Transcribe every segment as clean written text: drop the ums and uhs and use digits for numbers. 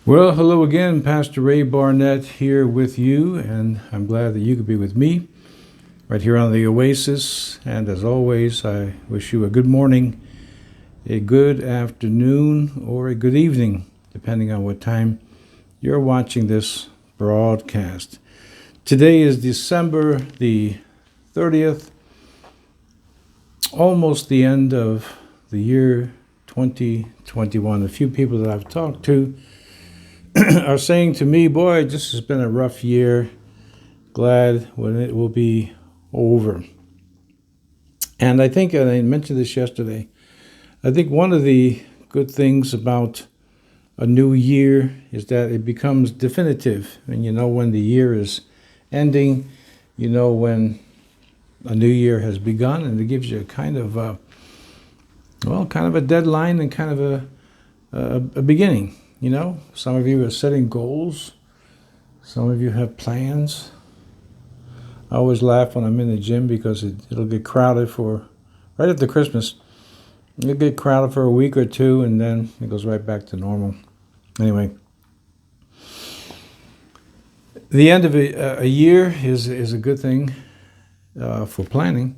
Well, hello again. Pastor Ray Barnett here with you, and I'm glad that you could be with me right here on the Oasis. And as always, I wish you a good morning, a good afternoon, or a good evening, depending on what time you're watching this broadcast. Today is December the 30th, almost the end of the year 2021. A few people that I've talked to are saying to me, boy, this has been a rough year. Glad when it will be over. And I think, and I mentioned this yesterday, I think one of the good things about a new year is that it becomes definitive. And you know when the year is ending, you know when a new year has begun, and it gives you a kind of a deadline and kind of a beginning. You know, some of you are setting goals. Some of you have plans. I always laugh when I'm in the gym because it'll get crowded right after Christmas. It'll get crowded for a week or two, and then it goes right back to normal. Anyway, the end of a year is a good thing for planning.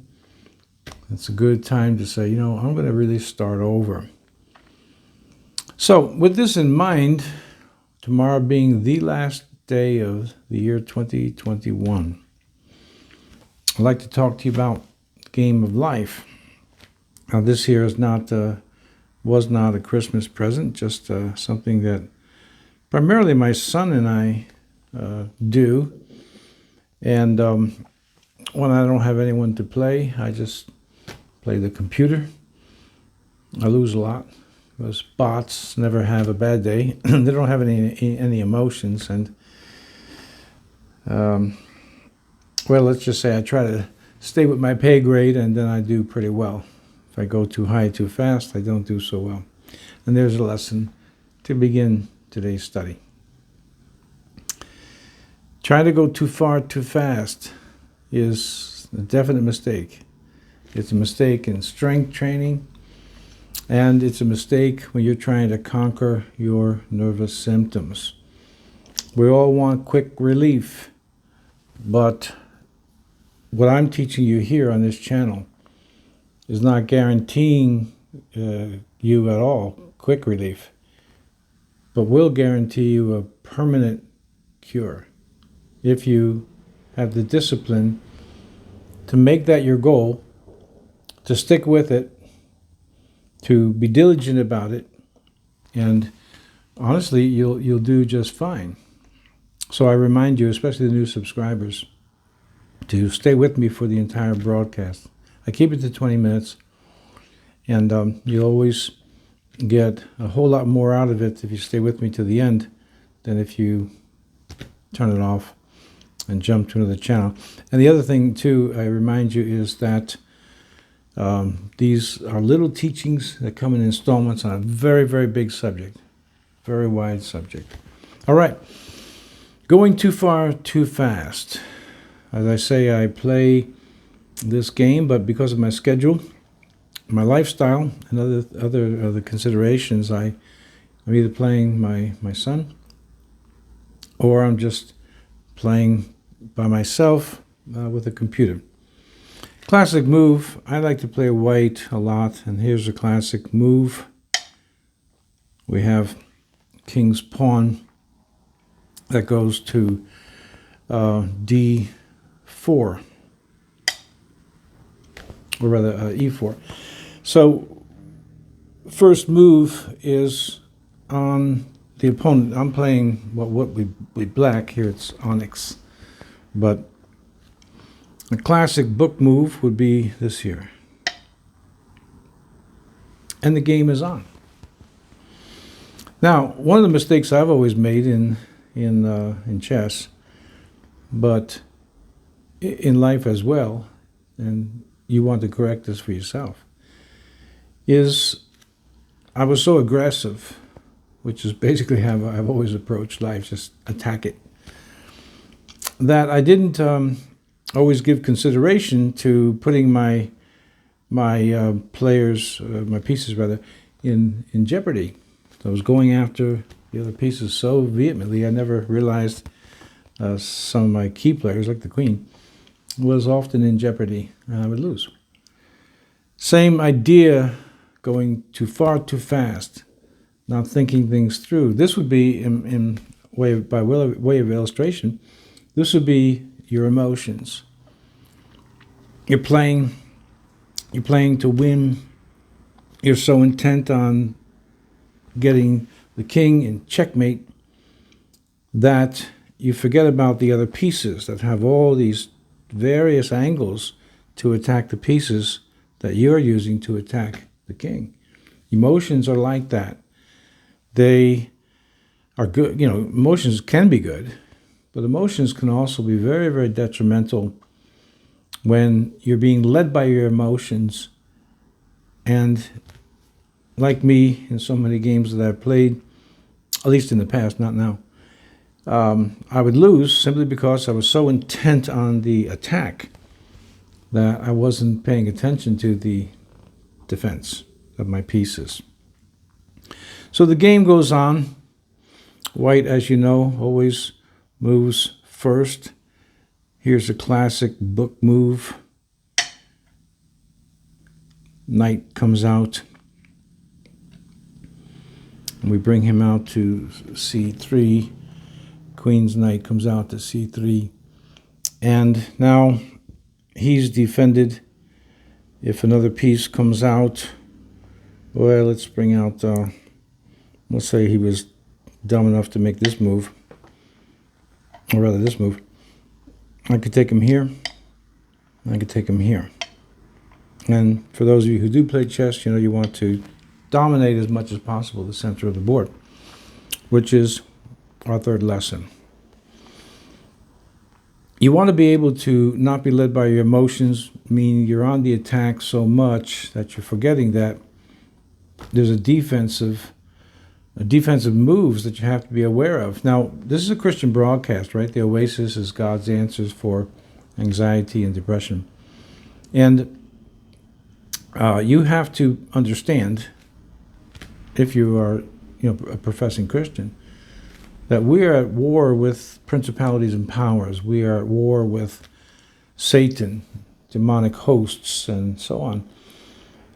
It's a good time to say, I'm going to really start over. So, with this in mind, tomorrow being the last day of the year 2021, I'd like to talk to you about the game of life. Now, this here was not a Christmas present, just something that primarily my son and I do. And when I don't have anyone to play, I just play the computer. I lose a lot. Those bots never have a bad day. They don't have any emotions, and let's just say I try to stay with my pay grade, and then I do pretty well. If I go too high too fast, I don't do so well. And there's a lesson to begin today's study. Trying to go too far too fast is a definite mistake. It's a mistake in strength training. And it's a mistake when you're trying to conquer your nervous symptoms. We all want quick relief, but what I'm teaching you here on this channel is not guaranteeing you at all quick relief, but will guarantee you a permanent cure if you have the discipline to make that your goal, to stick with it, to be diligent about it, and honestly, you'll do just fine. So I remind you, especially the new subscribers, to stay with me for the entire broadcast. I keep it to 20 minutes, and you'll always get a whole lot more out of it if you stay with me to the end than if you turn it off and jump to another channel. And the other thing, too, I remind you is that these are little teachings that come in installments on a very, very big subject, very wide subject. All right, going too far too fast. As I say, I play this game, but because of my schedule, my lifestyle, and other considerations, I'm either playing my son, or I'm just playing by myself with a computer. Classic move, I like to play white a lot, and here's a classic move. We have king's pawn that goes to d4, or rather e4. So first move is on the opponent. I'm playing what we black here, it's onyx, but a classic book move would be this here. And the game is on. Now, one of the mistakes I've always made in chess, but in life as well, and you want to correct this for yourself, is I was so aggressive, which is basically how I've always approached life, just attack it, that I didn't always give consideration to putting my pieces in jeopardy. So I was going after the other pieces so vehemently, I never realized some of my key players, like the queen, was often in jeopardy, and I would lose. Same idea, going too far too fast, not thinking things through. This would be, by way of illustration, this would be your emotions. You're playing to win. You're so intent on getting the king in checkmate that you forget about the other pieces that have all these various angles to attack the pieces that you're using to attack the king. Emotions are like that. They are good. Emotions can be good, but emotions can also be very, very detrimental when you're being led by your emotions. And like me in so many games that I've played, at least in the past, not now, I would lose simply because I was so intent on the attack that I wasn't paying attention to the defense of my pieces. So the game goes on. White, as you know, always moves first. Here's a classic book move. Knight comes out. And we bring him out to c3. Queen's knight comes out to c3. And now he's defended. If another piece comes out, well, let's bring out, let's say he was dumb enough to make this move, or rather this move. I could take him here. I could take him here. And for those of you who do play chess, you want to dominate as much as possible the center of the board, which is our third lesson. You want to be able to not be led by your emotions, meaning you're on the attack so much that you're forgetting that there's a defensive moves that you have to be aware of. Now, this is a Christian broadcast, right? The Oasis is God's answers for anxiety and depression. And you have to understand, if you are a professing Christian, that we are at war with principalities and powers. We are at war with Satan, demonic hosts, and so on.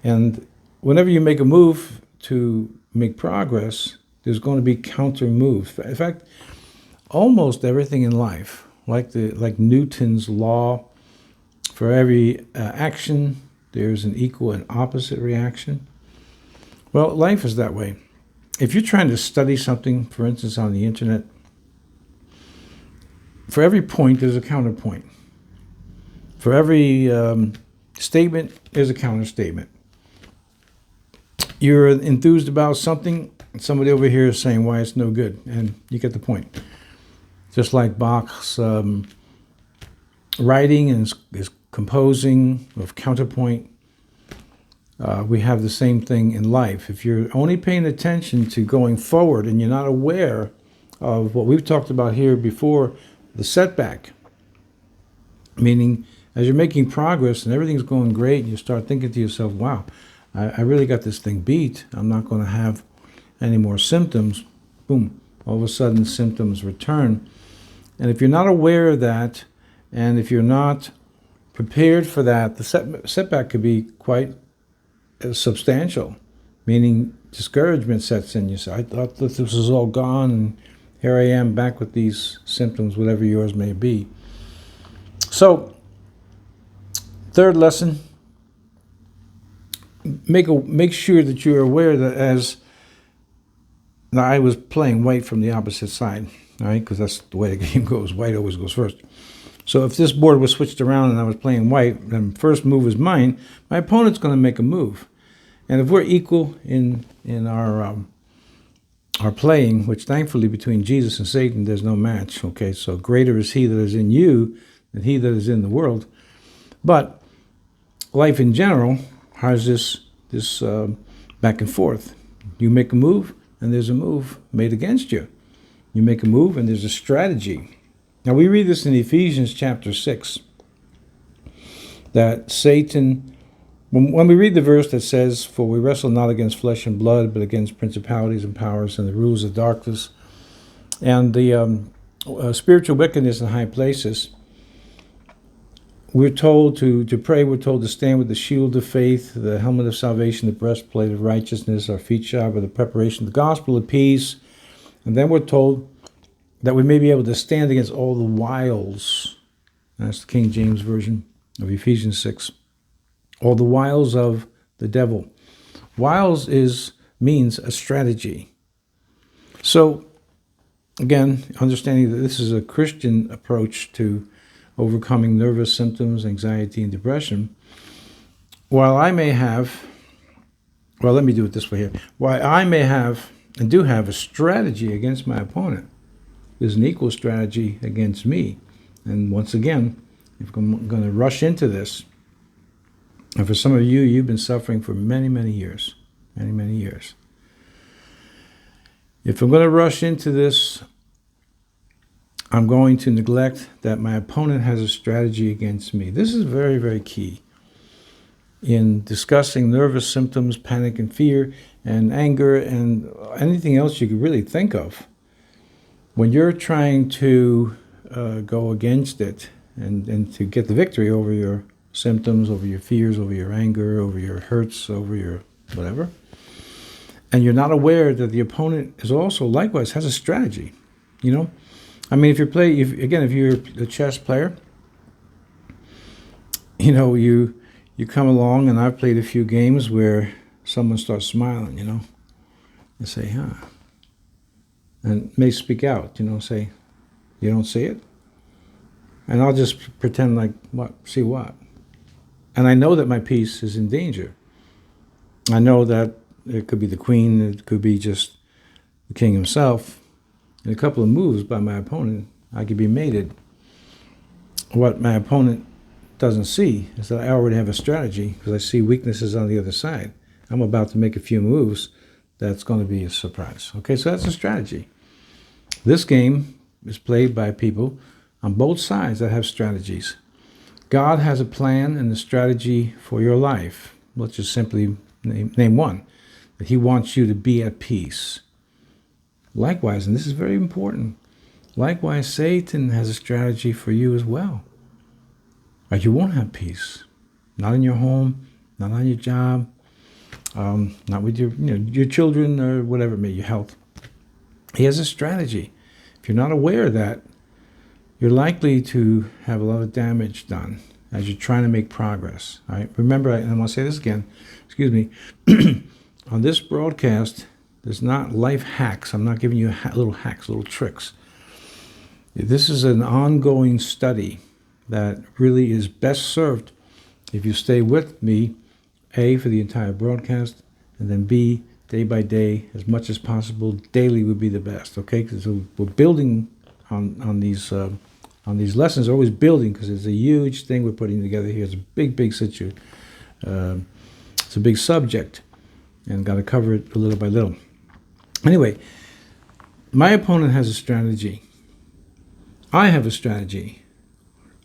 And whenever you make a move to make progress, there's going to be counter moves. In fact, almost everything in life, like Newton's law, for every action, there's an equal and opposite reaction. Well, life is that way. If you're trying to study something, for instance, on the internet, for every point, there's a counterpoint. For every statement, there's a counter-statement. You're enthused about something, and somebody over here is saying why it's no good, and you get the point. Just like Bach's writing and his composing of counterpoint, we have the same thing in life. If you're only paying attention to going forward and you're not aware of what we've talked about here before, the setback, meaning as you're making progress and everything's going great and you start thinking to yourself, wow, I really got this thing beat. I'm not going to have any more symptoms. Boom, all of a sudden symptoms return. And if you're not aware of that, and if you're not prepared for that, the setback could be quite substantial, meaning discouragement sets in. You say, I thought that this was all gone, and here I am back with these symptoms, whatever yours may be. So, third lesson, make sure that you're aware that as now I was playing white from the opposite side, all right, because that's the way the game goes. White always goes first. So if this board was switched around and I was playing white, then first move is mine, my opponent's going to make a move. And if we're equal in our playing, which thankfully between Jesus and Satan there's no match, okay, so greater is he that is in you than he that is in the world. But life in general has this back and forth. You make a move, and there's a move made against you. You make a move, and there's a strategy. Now, we read this in Ephesians chapter 6, that Satan When we read the verse that says, "For we wrestle not against flesh and blood, but against principalities and powers and the rulers of darkness, and the spiritual wickedness in high places," we're told to pray. We're told to stand with the shield of faith, the helmet of salvation, the breastplate of righteousness, our feet shod with the preparation of the gospel of peace. And then we're told that we may be able to stand against all the wiles. That's the King James Version of Ephesians 6. All the wiles of the devil. Wiles means a strategy. So, again, understanding that this is a Christian approach to overcoming nervous symptoms, anxiety, and depression, while I may have, well, let me do it this way here. While I may have and do have a strategy against my opponent, there's an equal strategy against me. And once again, if I'm going to rush into this, and for some of you, you've been suffering for many, many years, many, many years. If I'm going to rush into this, I'm going to neglect that my opponent has a strategy against me. This is very, very key in discussing nervous symptoms, panic and fear, and anger, and anything else you could really think of. When you're trying to go against it and to get the victory over your symptoms, over your fears, over your anger, over your hurts, over your whatever, and you're not aware that the opponent is also likewise has a strategy, you know? I mean, if you're a chess player, you know, you come along, and I've played a few games where someone starts smiling, you know, and say, huh, and may speak out, you know, say, you don't see it? And I'll just pretend like, what, see what? And I know that my piece is in danger. I know that it could be the queen, it could be just the king himself. In a couple of moves by my opponent, I could be mated. What my opponent doesn't see is that I already have a strategy, because I see weaknesses on the other side. I'm about to make a few moves that's going to be a surprise. Okay, so that's a strategy. This game is played by people on both sides that have strategies. God has a plan and a strategy for your life. Let's just simply name one, that He wants you to be at peace. Likewise, and this is very important, likewise, Satan has a strategy for you as well. But you won't have peace. Not in your home, not on your job, not with your children or whatever it may be, your health. He has a strategy. If you're not aware of that, you're likely to have a lot of damage done as you're trying to make progress. All right? Remember, and I'm going to say this again, excuse me, on this broadcast, there's not life hacks. I'm not giving you little hacks, little tricks. This is an ongoing study that really is best served if you stay with me, A, for the entire broadcast, and then B, day by day, as much as possible. Daily would be the best, okay? Because we're building on these lessons, always building, because it's a huge thing we're putting together here. It's a big, big situation. It's a big subject, and got to cover it little by little. Anyway, my opponent has a strategy. I have a strategy.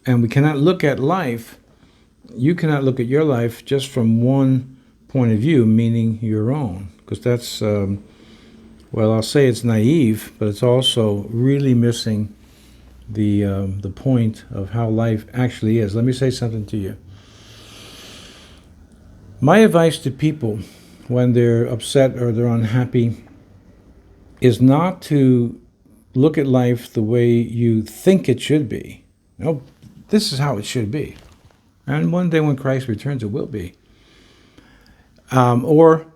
And we cannot look at life, you cannot look at your life just from one point of view, meaning your own. Because that's, well, I'll say it's naive, but it's also really missing the point of how life actually is. Let me say something to you. My advice to people when they're upset or they're unhappy is not to look at life the way you think it should be. You know, this is how it should be. And one day when Christ returns, it will be. Or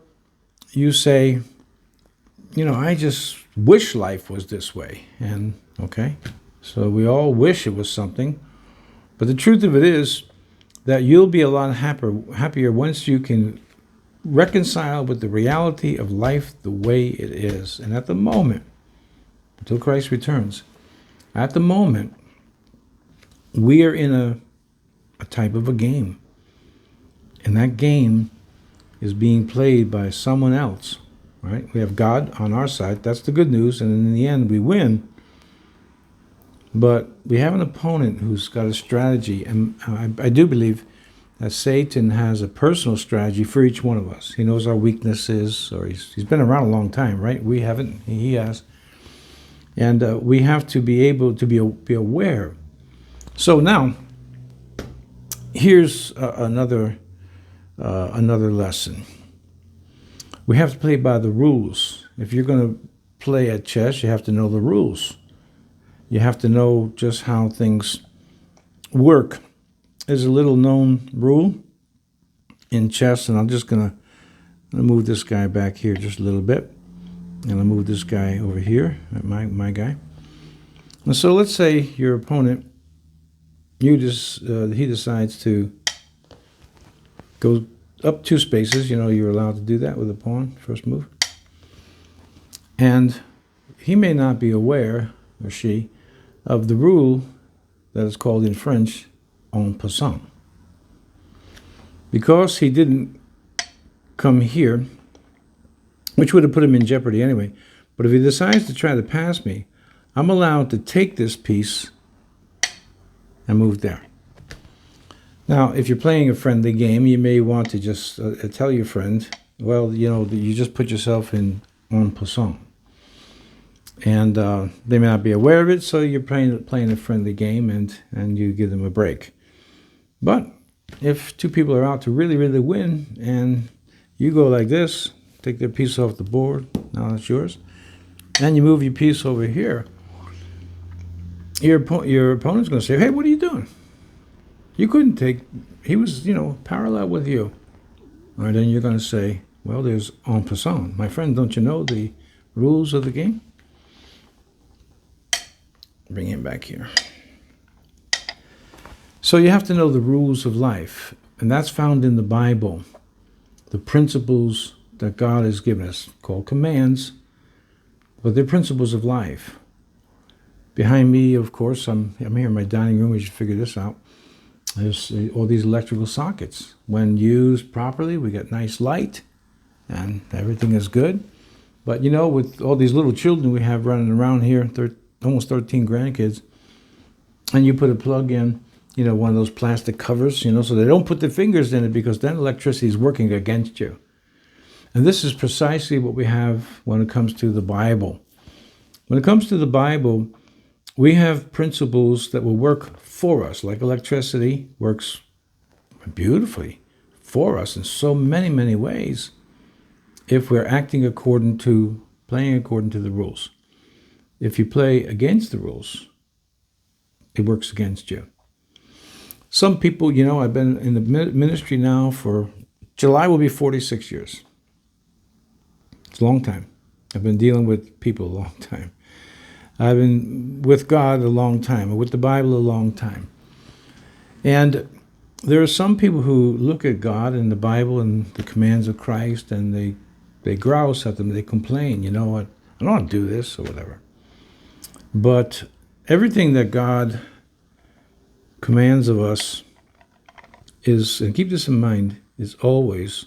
you say, you know, I just wish life was this way. And, okay, so we all wish it was something. But the truth of it is that you'll be a lot happier once you can reconcile with the reality of life the way it is. And at the moment, until Christ returns, at the moment, we are in a type of a game. And that game is being played by someone else, right? We have God on our side. That's the good news. And in the end, we win. But we have an opponent who's got a strategy. And I do believe Satan has a personal strategy for each one of us. He knows our weaknesses, or he's been around a long time, right? We haven't. He has. And we have to be able to be aware. So now, here's another lesson. We have to play by the rules. If you're going to play at chess, you have to know the rules. You have to know just how things work. There's a little known rule in chess, and I'm going to move this guy back here just a little bit. And I'll move this guy over here, my guy. And so let's say your opponent, he decides to go up 2 spaces. You know, you're allowed to do that with a pawn, first move. And he may not be aware, or she, of the rule that is called in French, en passant. Because he didn't come here, which would have put him in jeopardy anyway. But if he decides to try to pass me, I'm allowed to take this piece and move there. Now, if you're playing a friendly game, you may want to just tell your friend, well, you know, you just put yourself in en passant. And they may not be aware of it, so you're playing a friendly game, and you give them a break. But if 2 people are out to really, really win, and you go like this, take their piece off the board, now that's yours, and you move your piece over here, your opponent's going to say, hey, what are you doing? You couldn't take, he was, you know, parallel with you. All right, then you're going to say, well, there's en passant. My friend, don't you know the rules of the game? Bring him back here. So you have to know the rules of life, and that's found in the Bible. The principles that God has given us, called commands, but they're principles of life. Behind me, of course, I'm here in my dining room. We should figure this out. There's all these electrical sockets. When used properly, we get nice light, and everything is good. But you know, with all these little children we have running around here, almost 13 grandkids, and you put a plug in, you know, one of those plastic covers, you know, so they don't put their fingers in it, because then electricity is working against you. And this is precisely what we have when it comes to the Bible. When it comes to the Bible, we have principles that will work for us, like electricity works beautifully for us in so many, many ways, if we're playing according to the rules. If you play against the rules, it works against you. Some people, you know, I've been in the ministry now for, July will be 46 years. It's a long time. I've been dealing with people a long time. I've been with God a long time, with the Bible a long time. And there are some people who look at God and the Bible and the commands of Christ, and they grouse at them, they complain, you know what, I don't want to do this or whatever. But everything that God commands of us is, and keep this in mind, is always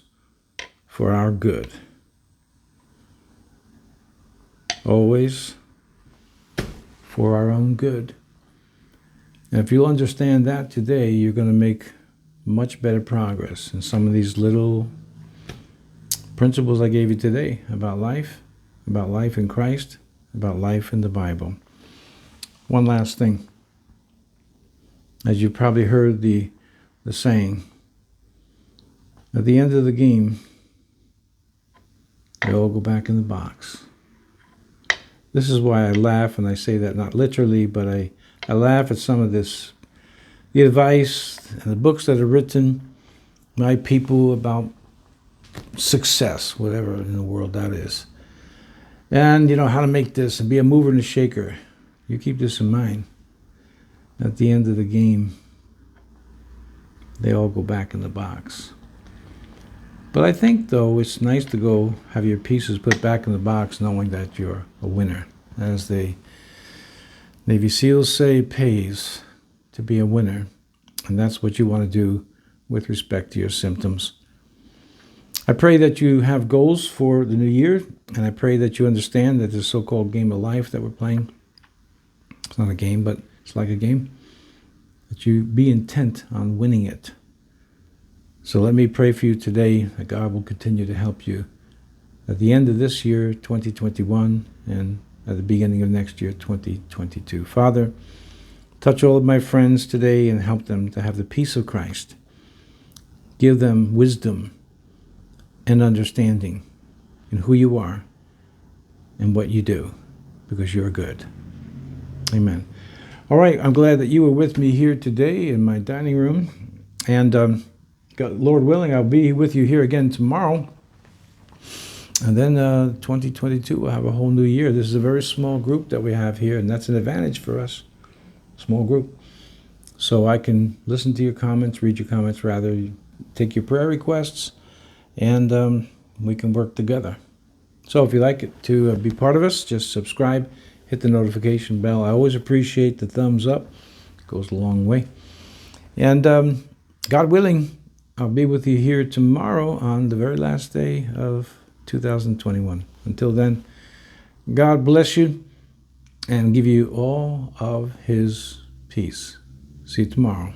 for our good. Always for our own good. And if you'll understand that today, you're going to make much better progress in some of these little principles I gave you today about life in Christ, about life in the Bible. One last thing. As you probably heard the saying, at the end of the game, they all go back in the box. This is why I laugh, and I say that not literally, but I laugh at some of this, the advice and the books that are written by people about success, whatever in the world that is. And, you know, how to make this and be a mover and a shaker. You keep this in mind. At the end of the game, they all go back in the box. But I think, though, it's nice to go have your pieces put back in the box knowing that you're a winner. As the Navy SEALs say, it pays to be a winner. And that's what you want to do with respect to your symptoms. I pray that you have goals for the new year, and I pray that you understand that this so-called game of life that we're playing, it's not a game, but it's like a game, that you be intent on winning it. So let me pray for you today that God will continue to help you at the end of this year, 2021, and at the beginning of next year, 2022. Father, touch all of my friends today and help them to have the peace of Christ. Give them wisdom and understanding in who you are and what you do, because you're good. Amen. All right, I'm glad that you were with me here today in my dining room. And Lord willing, I'll be with you here again tomorrow. And then 2022, we'll have a whole new year. This is a very small group that we have here, and that's an advantage for us. Small group. So I can listen to your comments, read your comments rather, take your prayer requests, and we can work together. So if you'd like to be part of us, just subscribe, hit the notification bell. I always appreciate the thumbs up. It goes a long way. And God willing, I'll be with you here tomorrow on the very last day of 2021. Until then, God bless you and give you all of his peace. See you tomorrow.